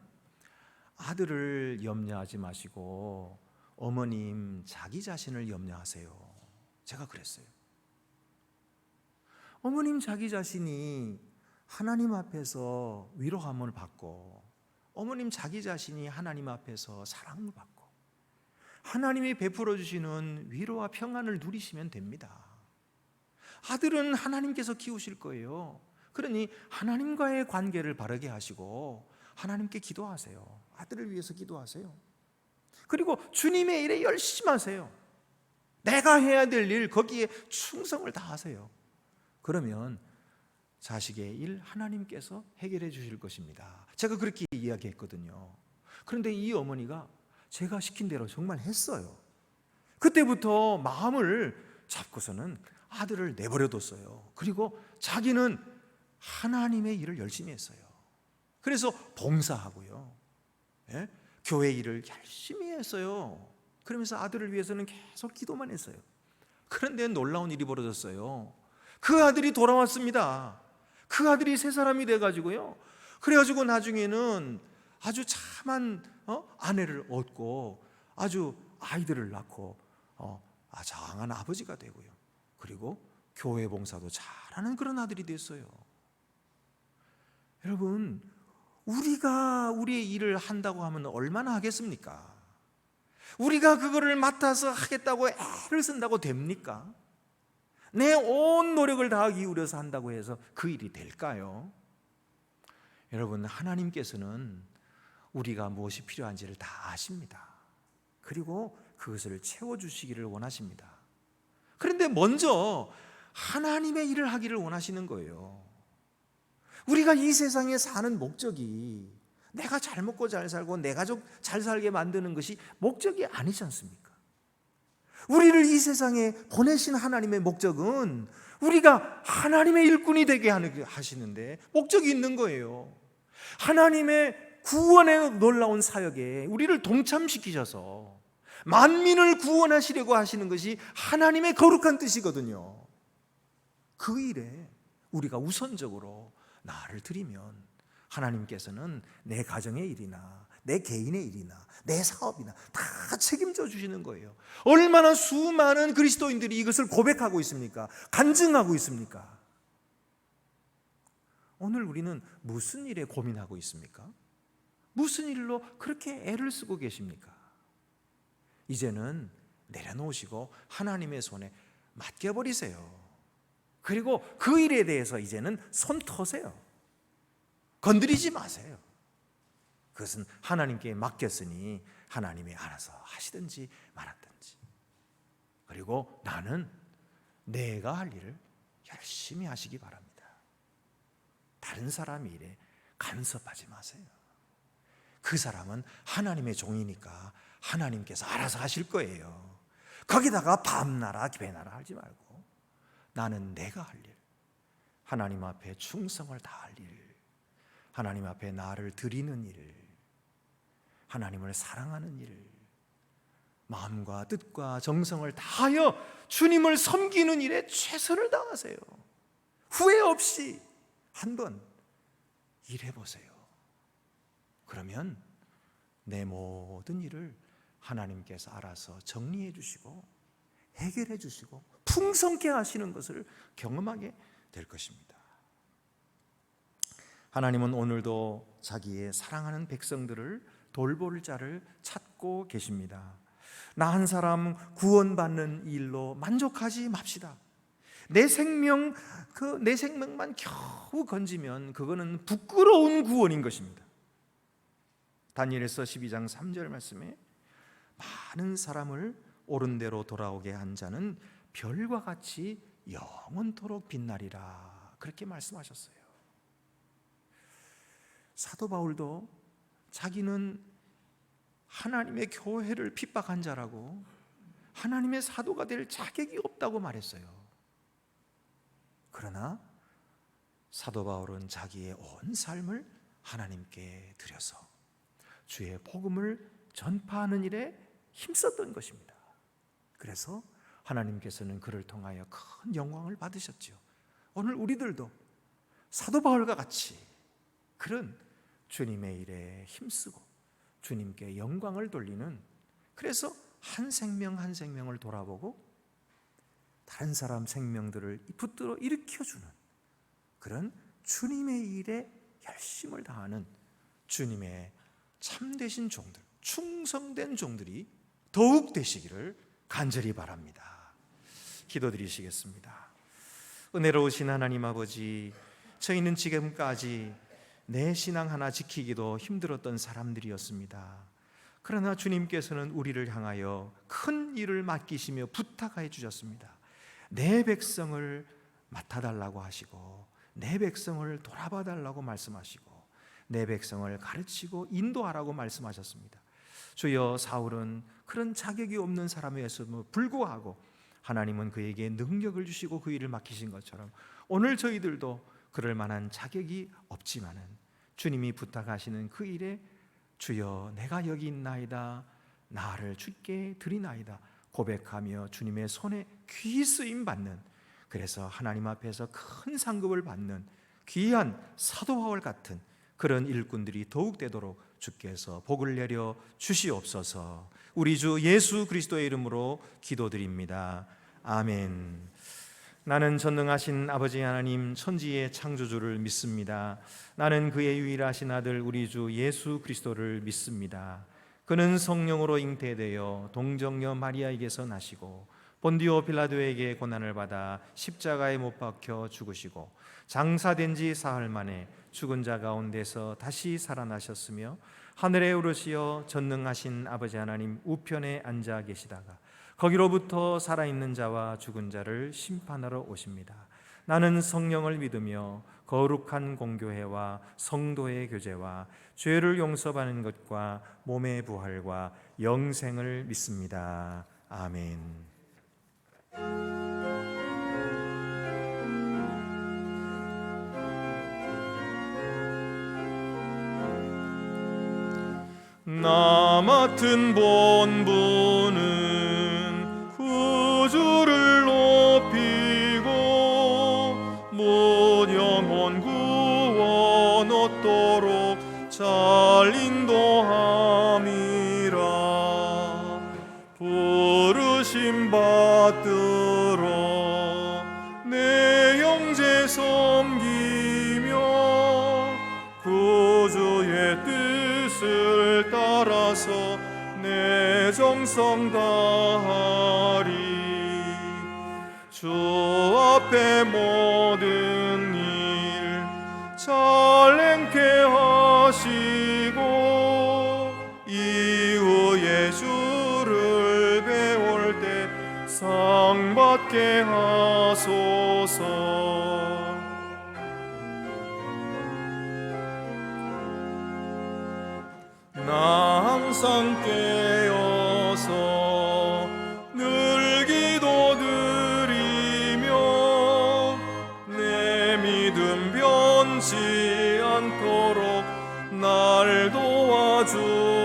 아들을 염려하지 마시고 어머님 자기 자신을 염려하세요, 제가 그랬어요. 어머님 자기 자신이 하나님 앞에서 위로함을 받고, 어머님 자기 자신이 하나님 앞에서 사랑을 받고, 하나님이 베풀어 주시는 위로와 평안을 누리시면 됩니다. 아들은 하나님께서 키우실 거예요. 그러니 하나님과의 관계를 바르게 하시고 하나님께 기도하세요. 아들을 위해서 기도하세요. 그리고 주님의 일에 열심히 하세요. 내가 해야 될 일, 거기에 충성을 다하세요. 그러면 자식의 일 하나님께서 해결해 주실 것입니다. 제가 그렇게 이야기했거든요. 그런데 이 어머니가 제가 시킨 대로 정말 했어요. 그때부터 마음을 잡고서는 아들을 내버려뒀어요. 그리고 자기는 하나님의 일을 열심히 했어요. 그래서 봉사하고요, 예? 교회 일을 열심히 했어요. 그러면서 아들을 위해서는 계속 기도만 했어요. 그런데 놀라운 일이 벌어졌어요. 그 아들이 돌아왔습니다. 그 아들이 새 사람이 돼가지고요, 그래가지고 나중에는 아주 참한 아내를 얻고 아주 아이들을 낳고 장한 아버지가 되고요, 그리고 교회 봉사도 잘하는 그런 아들이 됐어요. 여러분, 우리가 우리의 일을 한다고 하면 얼마나 하겠습니까? 우리가 그거를 맡아서 하겠다고 애를 쓴다고 됩니까? 내 온 노력을 다 기울여서 한다고 해서 그 일이 될까요? 여러분, 하나님께서는 우리가 무엇이 필요한지를 다 아십니다. 그리고 그것을 채워주시기를 원하십니다. 그런데 먼저 하나님의 일을 하기를 원하시는 거예요. 우리가 이 세상에 사는 목적이 내가 잘 먹고 잘 살고 내 가족 잘 살게 만드는 것이 목적이 아니지 않습니까? 우리를 이 세상에 보내신 하나님의 목적은 우리가 하나님의 일꾼이 되게 하시는데 목적이 있는 거예요. 하나님의 구원의 놀라운 사역에 우리를 동참시키셔서 만민을 구원하시려고 하시는 것이 하나님의 거룩한 뜻이거든요. 그 일에 우리가 우선적으로 나를 드리면 하나님께서는 내 가정의 일이나 내 개인의 일이나 내 사업이나 다 책임져 주시는 거예요. 얼마나 수많은 그리스도인들이 이것을 고백하고 있습니까? 간증하고 있습니까? 오늘 우리는 무슨 일에 고민하고 있습니까? 무슨 일로 그렇게 애를 쓰고 계십니까? 이제는 내려놓으시고 하나님의 손에 맡겨버리세요. 그리고 그 일에 대해서 이제는 손 터세요. 건드리지 마세요. 그것은 하나님께 맡겼으니 하나님이 알아서 하시든지 말았든지. 그리고 나는 내가 할 일을 열심히 하시기 바랍니다. 다른 사람 일에 간섭하지 마세요. 그 사람은 하나님의 종이니까 하나님께서 알아서 하실 거예요. 거기다가 밤나라 배나라 하지 말고 나는 내가 할 일, 하나님 앞에 충성을 다할 일, 하나님 앞에 나를 드리는 일, 하나님을 사랑하는 일, 마음과 뜻과 정성을 다하여 주님을 섬기는 일에 최선을 다하세요. 후회 없이 한번 일해보세요. 그러면 내 모든 일을 하나님께서 알아서 정리해 주시고 해결해 주시고 풍성케 하시는 것을 경험하게 될 것입니다. 하나님은 오늘도 자기의 사랑하는 백성들을 돌볼 자를 찾고 계십니다. 나 한 사람 구원받는 일로 만족하지 맙시다. 내 생명만 겨우 건지면 그거는 부끄러운 구원인 것입니다. 다니엘서 12장 3절 말씀에 많은 사람을 옳은 대로 돌아오게 한 자는 별과 같이 영원토록 빛나리라, 그렇게 말씀하셨어요. 사도 바울도 자기는 하나님의 교회를 핍박한 자라고 하나님의 사도가 될 자격이 없다고 말했어요. 그러나 사도 바울은 자기의 온 삶을 하나님께 드려서 주의 복음을 전파하는 일에 힘썼던 것입니다. 그래서 하나님께서는 그를 통하여 큰 영광을 받으셨죠. 오늘 우리들도 사도 바울과 같이 그런 주님의 일에 힘쓰고 주님께 영광을 돌리는, 그래서 한 생명 한 생명을 돌아보고 다른 사람 생명들을 붙들어 일으켜주는 그런 주님의 일에 열심을 다하는 주님의 참되신 종들, 충성된 종들이 더욱 되시기를 간절히 바랍니다. 기도드리시겠습니다. 은혜로우신 하나님 아버지, 저희는 지금까지 내 신앙 하나 지키기도 힘들었던 사람들이었습니다. 그러나 주님께서는 우리를 향하여 큰 일을 맡기시며 부탁해 주셨습니다. 내 백성을 맡아달라고 하시고, 내 백성을 돌아봐 달라고 말씀하시고, 내 백성을 가르치고 인도하라고 말씀하셨습니다. 주여, 사울은 그런 자격이 없는 사람이었음에도 불구하고 하나님은 그에게 능력을 주시고 그 일을 맡기신 것처럼 오늘 저희들도 그럴 만한 자격이 없지만은 주님이 부탁하시는 그 일에 주여, 내가 여기 있나이다, 나를 주께 드리나이다 고백하며 주님의 손에 귀히 쓰임 받는, 그래서 하나님 앞에서 큰 상급을 받는 귀한 사도 바울 같은 그런 일꾼들이 더욱 되도록 주께서 복을 내려 주시옵소서. 우리 주 예수 그리스도의 이름으로 기도드립니다. 아멘. 나는 전능하신 아버지 하나님 천지의 창조주를 믿습니다. 나는 그의 유일하신 아들 우리 주 예수 그리스도를 믿습니다. 그는 성령으로 잉태되어 동정녀 마리아에게서 나시고 본디오 빌라도에게 고난을 받아 십자가에 못 박혀 죽으시고 장사된 지 사흘 만에 죽은 자 가운데서 다시 살아나셨으며 하늘에 오르시어 전능하신 아버지 하나님 우편에 앉아 계시다가 거기로부터 살아있는 자와 죽은 자를 심판하러 오십니다. 나는 성령을 믿으며 거룩한 공교회와 성도의 교제와 죄를 용서받는 것과 몸의 부활과 영생을 믿습니다. 아멘. 나 맡은 본분은 구주를 높이고 무영혼 구원 얻도록 잘 인도함이라. 부르심 받들어 내 형제 섬기며 구주의 뜻을 따라서 내 정성 다하리. 주 앞에 모든 일 잘 행케 하시고 이후에 주를 배울 때 상 받게 하소서. 나 항상 깨어서 늘 기도드리며 내 믿음 변치 않도록 날 도와주소서.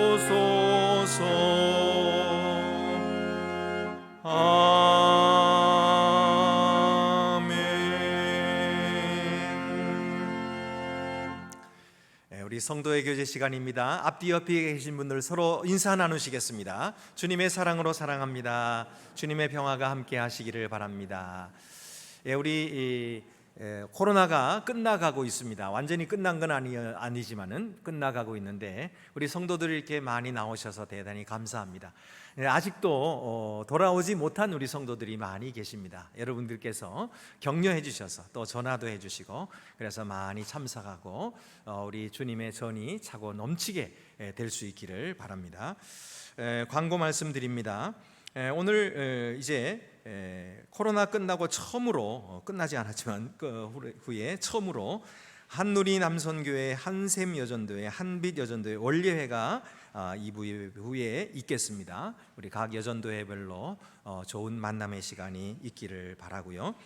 우리 성도의 교제 시간입니다. 앞뒤 옆에 계신 분들 서로 인사 나누시겠습니다. 주님의 사랑으로 사랑합니다. 주님의 평화가 함께 하시기를 바랍니다. 우리 코로나가 끝나가고 있습니다. 완전히 끝난 건 아니지만은 끝나가고 있는데 우리 성도들이 이렇게 많이 나오셔서 대단히 감사합니다. 아직도 돌아오지 못한 우리 성도들이 많이 계십니다. 여러분들께서 격려해 주셔서 또 전화도 해 주시고 그래서 많이 참석하고 우리 주님의 전이 차고 넘치게 될 수 있기를 바랍니다. 광고 말씀드립니다. 오늘 이제 코로나 끝나고 처음으로 끝나지 않았지만 그 후에 처음으로 한누리 남선교회, 한샘 여전도회, 한빛 여전도회 원례회가 2부 후에 있겠습니다. 우리 각 여전도회별로 좋은 만남의 시간이 있기를 바라고요.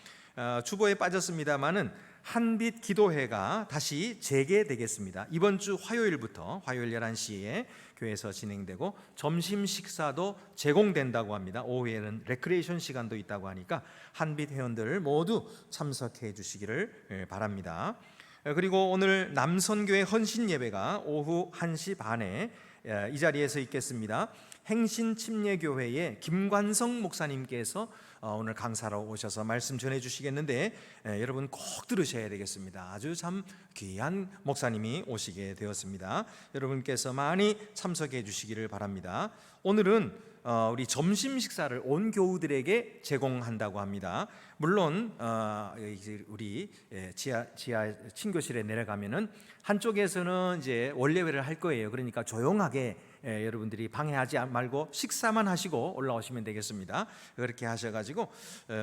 주보에 빠졌습니다마는 한빛 기도회가 다시 재개되겠습니다. 이번 주 화요일부터 화요일 11시에 교회에서 진행되고 점심 식사도 제공된다고 합니다. 오후에는 레크레이션 시간도 있다고 하니까 한빛 회원들 모두 참석해 주시기를 바랍니다. 그리고 오늘 남선교회 헌신 예배가 오후 1시 반에 이 자리에서 있겠습니다. 행신침례교회의 김관성 목사님께서 오늘 강사로 오셔서 말씀 전해주시겠는데 여러분 꼭 들으셔야 되겠습니다. 아주 참 귀한 목사님이 오시게 되었습니다. 여러분께서 많이 참석해 주시기를 바랍니다. 오늘은 우리 점심 식사를 온 교우들에게 제공한다고 합니다. 물론 우리 지하 친교실에 내려가면은 한쪽에서는 이제 원래회를 할 거예요. 그러니까 조용하게 여러분들이 방해하지 말고 식사만 하시고 올라오시면 되겠습니다. 그렇게 하셔가지고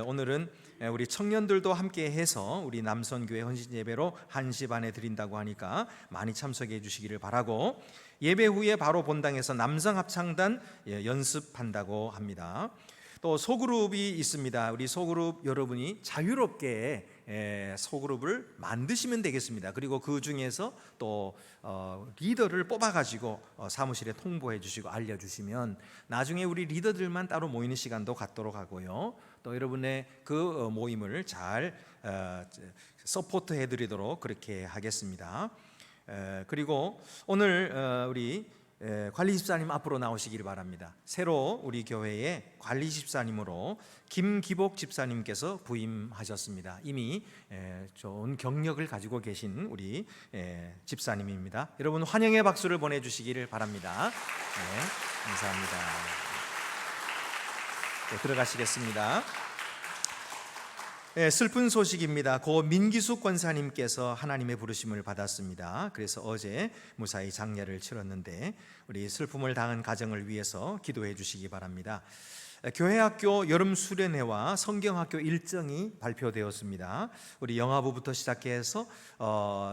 오늘은 우리 청년들도 함께 해서 우리 남선교회 헌신예배로 1시 반에 드린다고 하니까 많이 참석해 주시기를 바라고, 예배 후에 바로 본당에서 남성 합창단 연습한다고 합니다. 또 소그룹이 있습니다. 우리 소그룹 여러분이 자유롭게 소그룹을 만드시면 되겠습니다. 그리고 그 중에서 또 리더를 뽑아가지고 사무실에 통보해 주시고 알려주시면 나중에 우리 리더들만 따로 모이는 시간도 갖도록 하고요. 또 여러분의 그 모임을 잘 서포트 해드리도록 그렇게 하겠습니다. 그리고 오늘 우리 관리 집사님 앞으로 나오시기를 바랍니다. 새로 우리 교회의 관리 집사님으로 김기복 집사님께서 부임하셨습니다. 이미 좋은 경력을 가지고 계신 우리 집사님입니다. 여러분 환영의 박수를 보내주시기를 바랍니다. 네, 감사합니다. 네, 들어가시겠습니다. 슬픈 소식입니다. 고 민기숙 권사님께서 하나님의 부르심을 받았습니다. 그래서 어제 무사히 장례를 치렀는데 우리 슬픔을 당한 가정을 위해서 기도해 주시기 바랍니다. 교회학교 여름 수련회와 성경학교 일정이 발표되었습니다. 우리 영아부부터 시작해서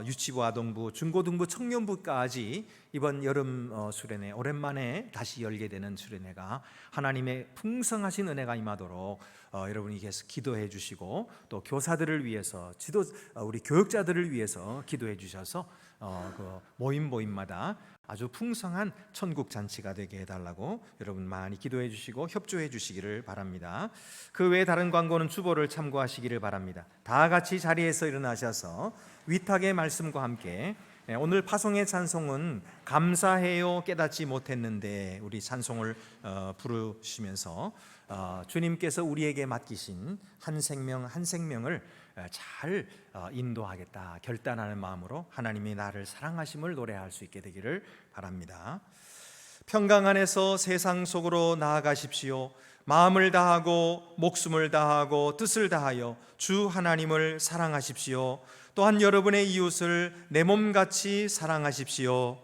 유치부, 아동부, 중고등부, 청년부까지 이번 여름 수련회 오랜만에 다시 열게 되는 수련회가 하나님의 풍성하신 은혜가 임하도록 여러분이 계속 기도해 주시고, 또 교사들을 위해서 우리 교육자들을 위해서 기도해 주셔서 그 모임마다 아주 풍성한 천국 잔치가 되게 해달라고 여러분 많이 기도해 주시고 협조해 주시기를 바랍니다. 그 외에 다른 광고는 주보를 참고하시기를 바랍니다. 다 같이 자리에서 일어나셔서 위탁의 말씀과 함께 오늘 파송의 찬송은 감사해요 깨닫지 못했는데 우리 찬송을 부르시면서 주님께서 우리에게 맡기신 한 생명 한 생명을 잘 인도하겠다 결단하는 마음으로 하나님이 나를 사랑하심을 노래할 수 있게 되기를 바랍니다. 평강 안에서 세상 속으로 나아가십시오. 마음을 다하고 목숨을 다하고 뜻을 다하여 주 하나님을 사랑하십시오. 또한 여러분의 이웃을 내 몸같이 사랑하십시오.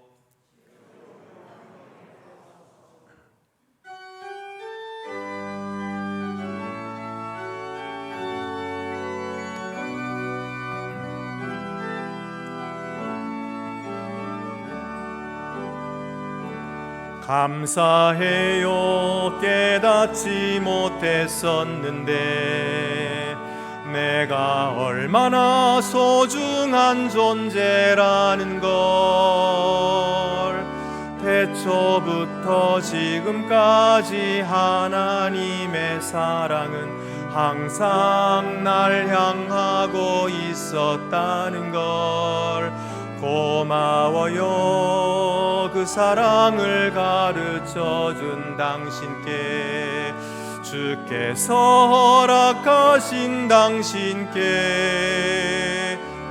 감사해요 깨닫지 못했었는데 내가 얼마나 소중한 존재라는 걸, 태초부터 지금까지 하나님의 사랑은 항상 날 향하고 있었다는 걸, 고마워요 그 사랑을 가르쳐준 당신께, 주께서 허락하신 당신께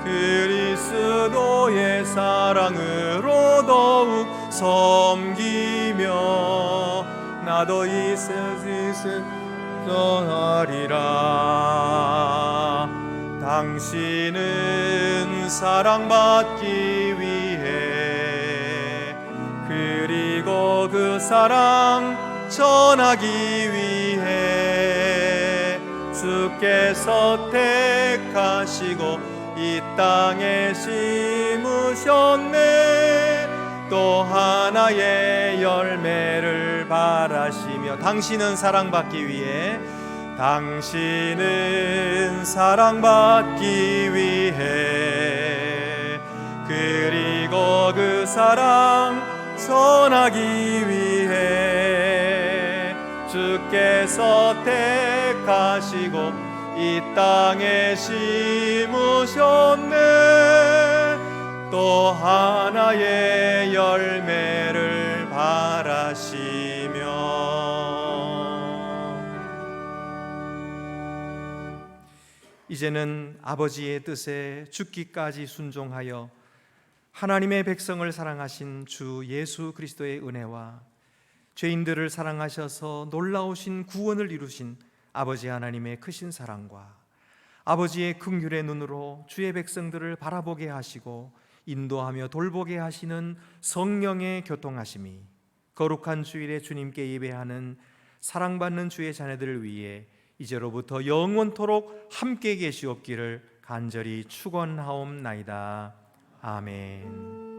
그리스도의 사랑으로 더욱 섬기며 나도 이 세상을 전하리라. 당신은 사랑받기 위해 그리고 그 사랑 전하기 위해 주께서 택하시고 이 땅에 심으셨네. 또 하나의 열매를 바라시며 당신은 사랑받기 위해 당신은 사랑받기 위해 그리고 그 사랑 전하기 위해 주께서 택하시고 이 땅에 심으셨네. 또 하나의 열매를 바라시며 이제는 아버지의 뜻에 죽기까지 순종하여 하나님의 백성을 사랑하신 주 예수 그리스도의 은혜와 죄인들을 사랑하셔서 놀라우신 구원을 이루신 아버지 하나님의 크신 사랑과 아버지의 긍휼의 눈으로 주의 백성들을 바라보게 하시고 인도하며 돌보게 하시는 성령의 교통하심이 거룩한 주일에 주님께 예배하는 사랑받는 주의 자녀들을 위해 이제로부터 영원토록 함께 계시옵기를 간절히 축원하옵나이다. 아멘.